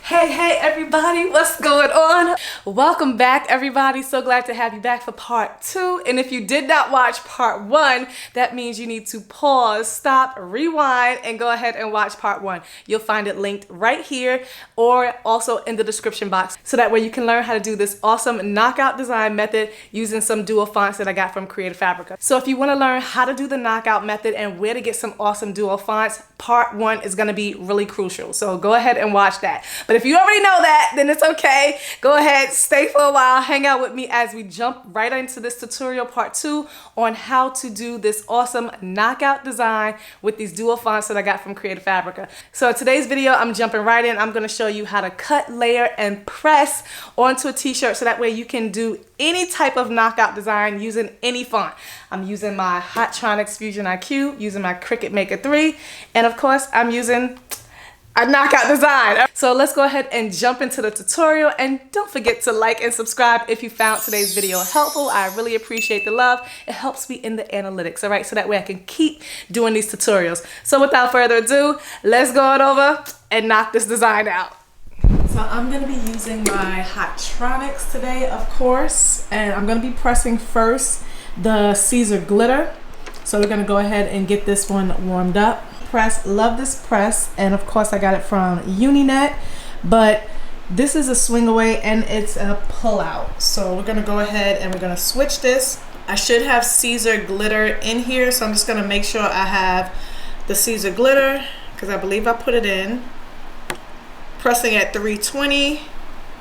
Hey everybody, what's going on? Welcome back everybody. So glad to have you back for part 2. And if you did not watch part 1, that means you need to pause, stop, rewind, and go ahead and watch part 1. You'll find it linked right here or also in the description box. So that way you can learn how to do this awesome knockout design method using some dual fonts that I got from Creative Fabrica. So if you want to learn how to do the knockout method and where to get some awesome dual fonts, part 1 is going to be really crucial. So go ahead and watch that. But if you already know that, then it's okay. Go ahead, stay for a while, hang out with me as we jump right into this tutorial part 2 on how to do this awesome knockout design with these dual fonts that I got from Creative Fabrica. So in today's video, I'm jumping right in. I'm going to show you how to cut, layer, and press onto a t-shirt so that way you can do any type of knockout design using any font. I'm using my Hotronix Fusion IQ, using my Cricut Maker 3, and of course I'm using a knockout design. So let's go ahead and jump into the tutorial, and don't forget to like and subscribe if you found today's video helpful. I really appreciate the love. It helps me in the analytics, all right? So that way I can keep doing these tutorials. So without further ado, let's go on over and knock this design out. So I'm going to be using my Hotronix today, of course, and I'm going to be pressing first the Caesar glitter. So we're going to go ahead and get this one warmed up. Love this press, and of course I got it from Uninet, but this is a swing away and it's a pull out. So we're going to go ahead and we're going to switch this. I should have Caesar glitter in here, so I'm just going to make sure I have the Caesar glitter because I believe I put it in. Pressing at 320.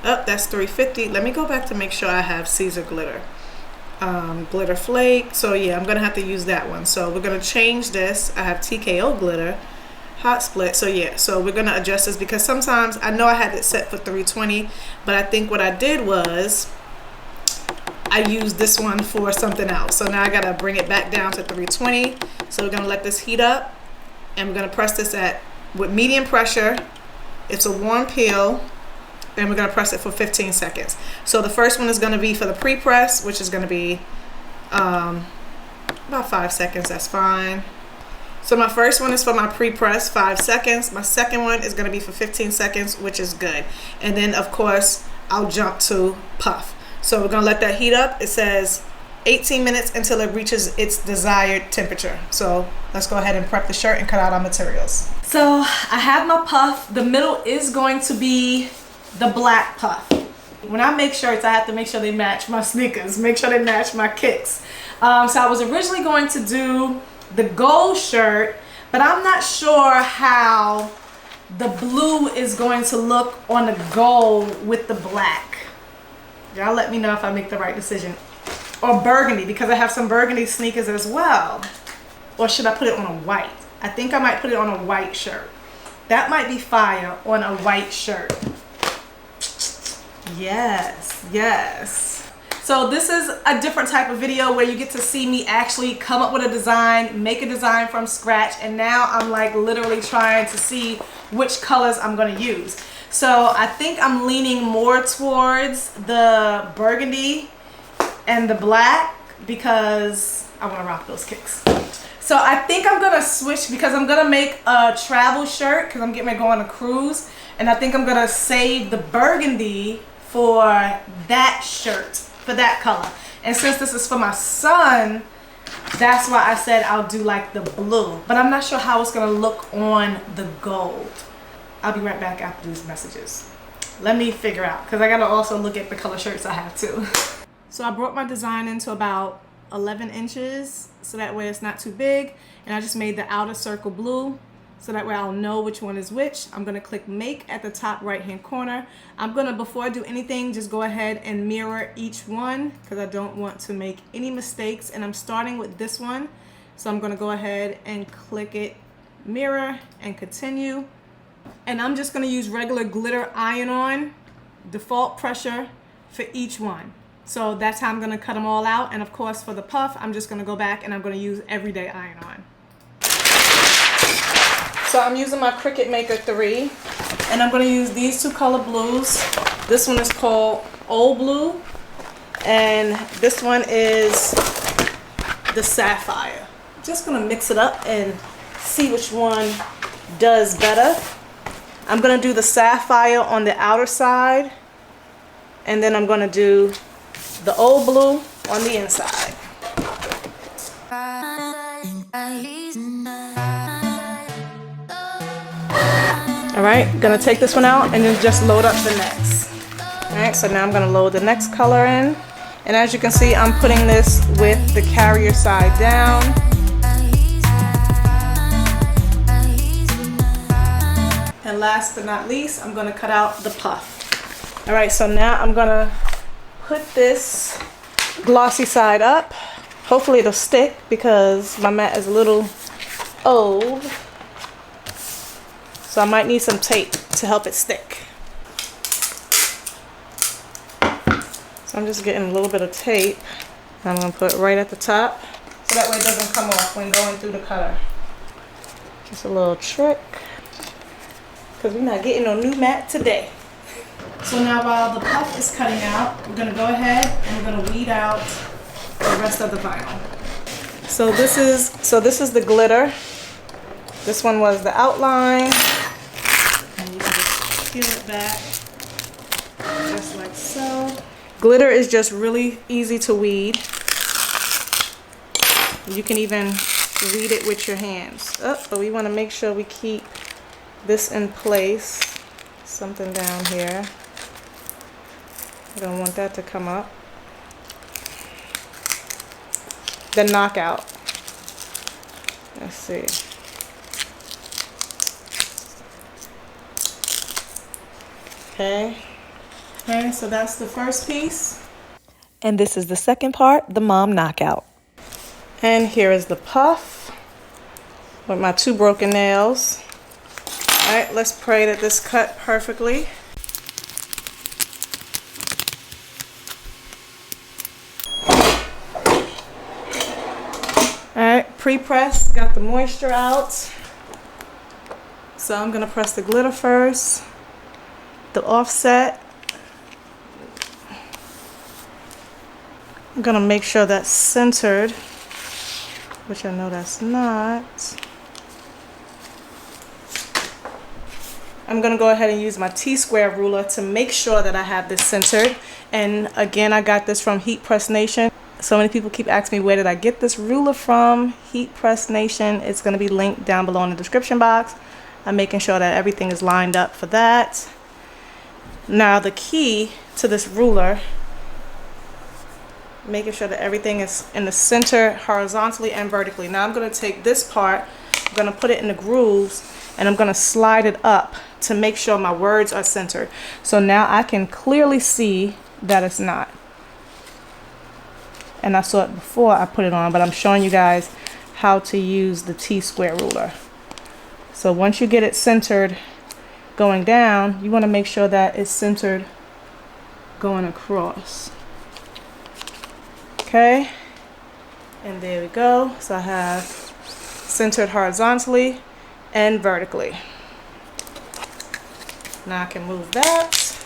Oh, that's 350. Let me go back to make sure I have Caesar glitter. Glitter flake. So yeah, I'm gonna have to use that one. So we're gonna change this. I have TKO glitter, hot split. So yeah, so we're gonna adjust this because sometimes I know I had it set for 320, but I think what I did was I used this one for something else. So now I gotta bring it back down to 320. So we're gonna let this heat up, and we're gonna press this with medium pressure. It's a warm peel, and we're going to press it for 15 seconds. So the first one is going to be for the pre-press, which is going to be about 5 seconds. That's fine. So my first one is for my pre-press, 5 seconds. My second one is going to be for 15 seconds, which is good. And then, of course, I'll jump to puff. So we're going to let that heat up. It says 18 minutes until it reaches its desired temperature. So let's go ahead and prep the shirt and cut out our materials. So I have my puff. The middle is going to be the black puff. When I make shirts, I have to make sure they match my sneakers, make sure they match my kicks. So I was originally going to do the gold shirt, but I'm not sure how the blue is going to look on the gold with the black. Y'all let me know if I make the right decision. Or burgundy, because I have some burgundy sneakers as well. Or should I put it on a white? I think I might put it on a white shirt. That might be fire on a white shirt. Yes. So this is a different type of video where you get to see me actually come up with a design, make a design from scratch, and now I'm like literally trying to see which colors I'm going to use. So I think I'm leaning more towards the burgundy and the black because I want to rock those kicks. So I think I'm going to switch because I'm going to make a travel shirt because I'm getting ready to go on a cruise, and I think I'm going to save the burgundy for that shirt, for that color. And since this is for my son, that's why I said I'll do like the blue. But I'm not sure how it's gonna look on the gold. I'll be right back after these messages. Let me figure out, because I gotta also look at the color shirts I have too. So I brought my design into about 11 inches, so that way it's not too big. And I just made the outer circle blue, so that way I'll know which one is which. I'm gonna click make at the top right hand corner. I'm gonna, before I do anything, just go ahead and mirror each one because I don't want to make any mistakes. And I'm starting with this one. So I'm gonna go ahead and click it, mirror, and continue. And I'm just gonna use regular glitter iron-on, default pressure for each one. So that's how I'm gonna cut them all out. And of course for the puff, I'm just gonna go back and I'm gonna use everyday iron-on. So I'm using my Cricut Maker 3, and I'm going to use these two color blues. This one is called Old Blue, and this one is the Sapphire. I'm just going to mix it up and see which one does better. I'm gonna do the sapphire on the outer side, and then I'm gonna do the old blue on the inside. All right, gonna take this one out and then just load up the next. All right, so now I'm gonna load the next color in. And as you can see, I'm putting this with the carrier side down. And last but not least, I'm gonna cut out the puff. All right, so now I'm gonna put this glossy side up. Hopefully it'll stick because my mat is a little old. So I might need some tape to help it stick. So I'm just getting a little bit of tape. I'm gonna put it right at the top so that way it doesn't come off when going through the cutter. Just a little trick, because we're not getting no new mat today. So now while the puff is cutting out, we're gonna go ahead and we're gonna weed out the rest of the vinyl. So this is the glitter. This one was the outline. And you can just peel it back just like so. Glitter is just really easy to weed. You can even weed it with your hands. Oh, but we want to make sure we keep this in place. Something down here. I don't want that to come up. The knockout. Let's see. Okay. Okay, so that's the first piece. And this is the second part, the mom knockout. And here is the puff with my 2 broken nails. All right, let's pray that this cut perfectly. All right, pre-pressed, got the moisture out. So I'm gonna press the glitter first, the offset. I'm gonna make sure that's centered, which I know that's not. I'm gonna go ahead and use my T-square ruler to make sure that I have this centered. And again, I got this from Heat Press Nation. So many people keep asking me, where did I get this ruler from? Heat Press Nation. It's gonna be linked down below in the description box. I'm making sure that everything is lined up for that. Now the key to this ruler, making sure that everything is in the center horizontally and vertically. Now I'm going to take this part, I'm going to put it in the grooves, and I'm going to slide it up to make sure my words are centered. So now I can clearly see that it's not. And I saw it before I put it on, but I'm showing you guys how to use the T-square ruler. So once you get it centered going down, you want to make sure that it's centered going across. Okay, and there we go. So I have centered horizontally and vertically. Now I can move that.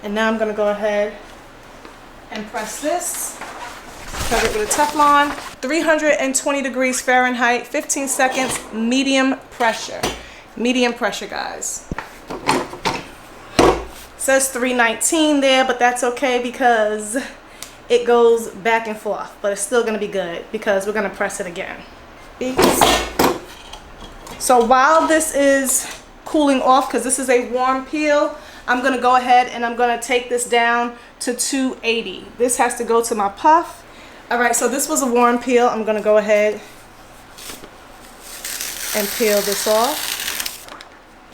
And now I'm going to go ahead and press this. Cover it with a Teflon. 320 degrees Fahrenheit, 15 seconds, medium pressure. Medium pressure, guys. Says 319 there, but that's okay because it goes back and forth, but it's still going to be good because we're going to press it again. So while this is cooling off, because this is a warm peel, I'm going to go ahead and I'm going to take this down to 280. This has to go to my puff. All right, so this was a warm peel. I'm going to go ahead and peel this off.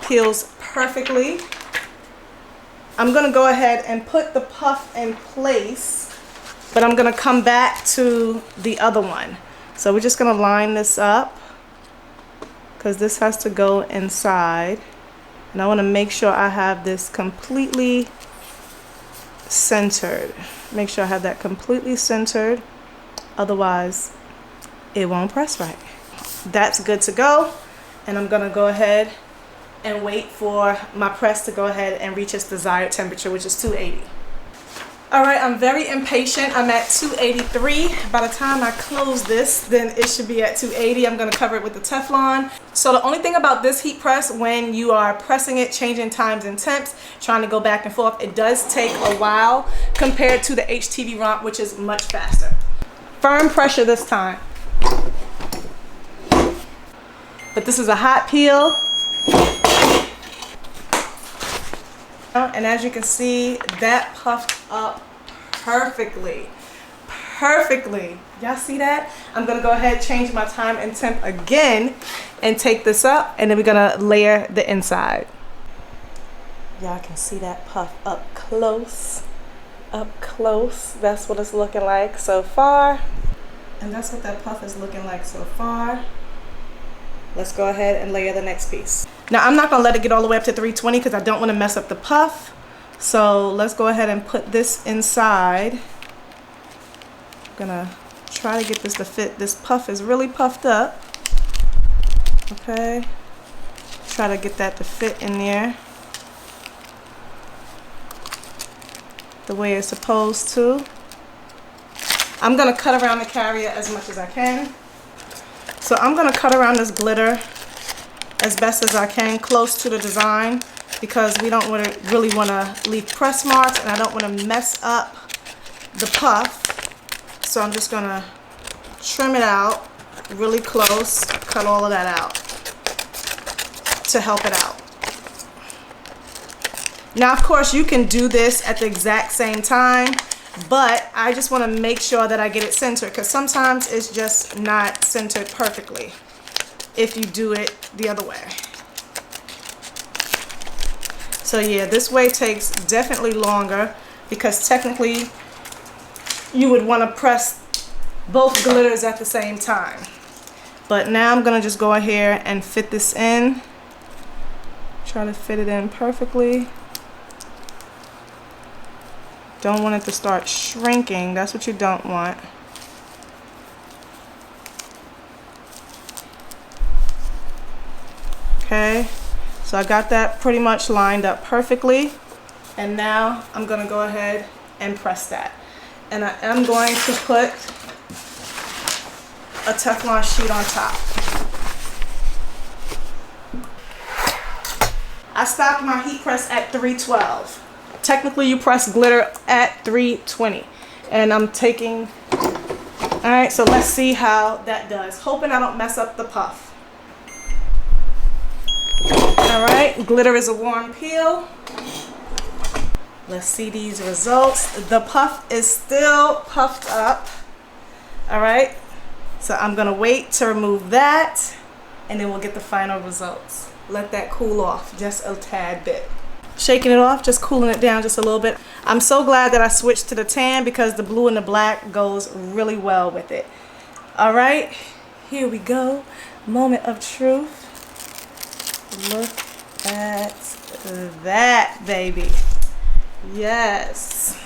Peels perfectly. I'm going to go ahead and put the puff in place, but I'm going to come back to the other one. So we're just going to line this up because this has to go inside. And I want to make sure I have this completely centered. Make sure I have that completely centered. Otherwise, it won't press right. That's good to go. And I'm going to go ahead and wait for my press to go ahead and reach its desired temperature, which is 280. All right, I'm very impatient. I'm at 283. By the time I close this, then it should be at 280. I'm gonna cover it with the Teflon. So the only thing about this heat press, when you are pressing it, changing times and temps, trying to go back and forth, it does take a while compared to the HTV romp, which is much faster. Firm pressure this time. But this is a hot peel. And as you can see, that puffed up perfectly. Perfectly. Y'all see that? I'm gonna go ahead, change my time and temp again and take this up, and then we're gonna layer the inside. Y'all can see that puff up close. Up close. That's what it's looking like so far. And that's what that puff is looking like so far. Let's go ahead and layer the next piece. Now I'm not gonna let it get all the way up to 320 because I don't want to mess up the puff. So let's go ahead and put this inside. I'm gonna try to get this to fit. This puff is really puffed up. Okay. Try to get that to fit in there the way it's supposed to. I'm gonna cut around the carrier as much as I can. So I'm gonna cut around this glitter as best as I can, close to the design, because we don't really want to leave press marks, and I don't want to mess up the puff. So I'm just gonna trim it out really close, cut all of that out to help it out. Now of course you can do this at the exact same time, but I just want to make sure that I get it centered, because sometimes it's just not centered perfectly if you do it the other way. So yeah, this way takes definitely longer, because technically you would want to press both glitters at the same time. But now I'm gonna just go ahead and fit this in. Try to fit it in perfectly. Don't want it to start shrinking. That's what you don't want. Okay, so I got that pretty much lined up perfectly. And now I'm gonna go ahead and press that. And I am going to put a Teflon sheet on top. I stopped my heat press at 312. Technically you press glitter at 320, and I'm taking, all right, so let's see how that does, hoping I don't mess up the puff. All right, glitter is a warm peel. Let's see these results. The puff is still puffed up. All right, so I'm gonna wait to remove that, and then we'll get the final results. Let that cool off just a tad bit. Shaking it off, just cooling it down just a little bit. I'm so glad that I switched to the tan, because the blue and the black goes really well with it. All right, here we go. Moment of truth. Look at that, baby. Yes.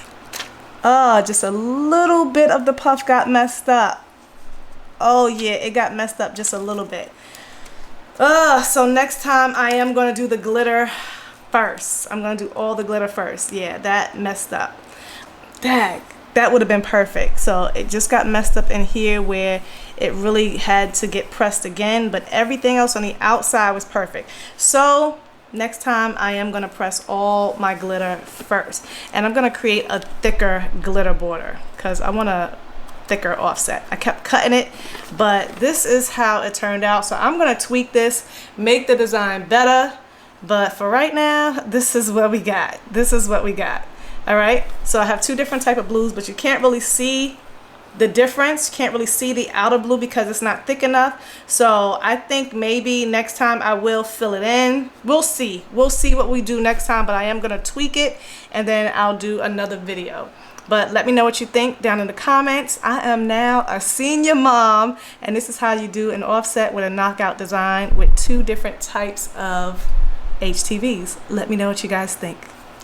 Oh, just a little bit of the puff got messed up. Oh yeah, it got messed up just a little bit. So next time I am going to do the glitter first. I'm going to do all the glitter first. Yeah, that messed up. Dang, that would have been perfect. So it just got messed up in here where it really had to get pressed again, but everything else on the outside was perfect. So next time I am going to press all my glitter first, and I'm going to create a thicker glitter border because I want a thicker offset. I kept cutting it, but this is how it turned out. So I'm going to tweak this, make the design better. But for right now, this is what we got. This is what we got. All right. So I have two different type of blues, but you can't really see the difference. You can't really see the outer blue because it's not thick enough. So I think maybe next time I will fill it in. We'll see. We'll see what we do next time, but I am going to tweak it, and then I'll do another video. But let me know what you think down in the comments. I am now a senior mom, and this is how you do an offset with a knockout design with two different types of HTVs. Let me know what you guys think.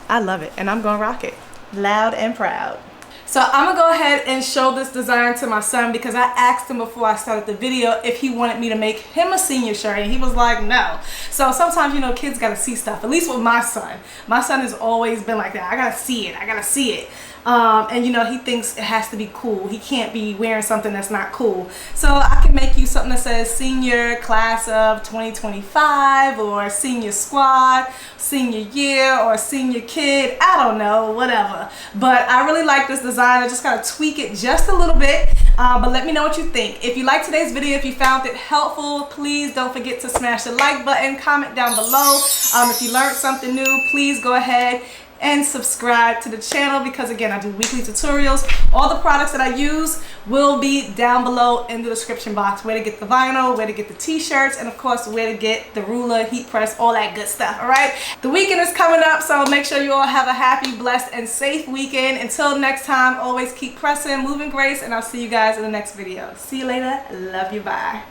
I love it, and I'm gonna rock it loud and proud. So I'm gonna go ahead and show this design to my son, because I asked him before I started the video if he wanted me to make him a senior shirt, and he was like no. So sometimes, you know, kids gotta see stuff, at least with my son. My son has always been like that. I gotta see it, I gotta see it. And you know, he thinks it has to be cool. He can't be wearing something that's not cool. So I can make you something that says senior class of 2025 or senior squad, senior year, or senior kid. I don't know, whatever. But I really like this design. I just gotta tweak it just a little bit. But let me know what you think. If you liked today's video, if you found it helpful, please don't forget to smash the like button, comment down below. If you learned something new, please go ahead and subscribe to the channel, because again, I do weekly tutorials. All the products that I use will be down below in the description box. Where to get the vinyl, where to get the t-shirts, and of course where to get the ruler, heat press, all that good stuff. All right, the weekend is coming up, so make sure you all have a happy, blessed, and safe weekend. Until next time, always keep pressing, moving grace, and I'll see you guys in the next video. See you later. Love you. Bye.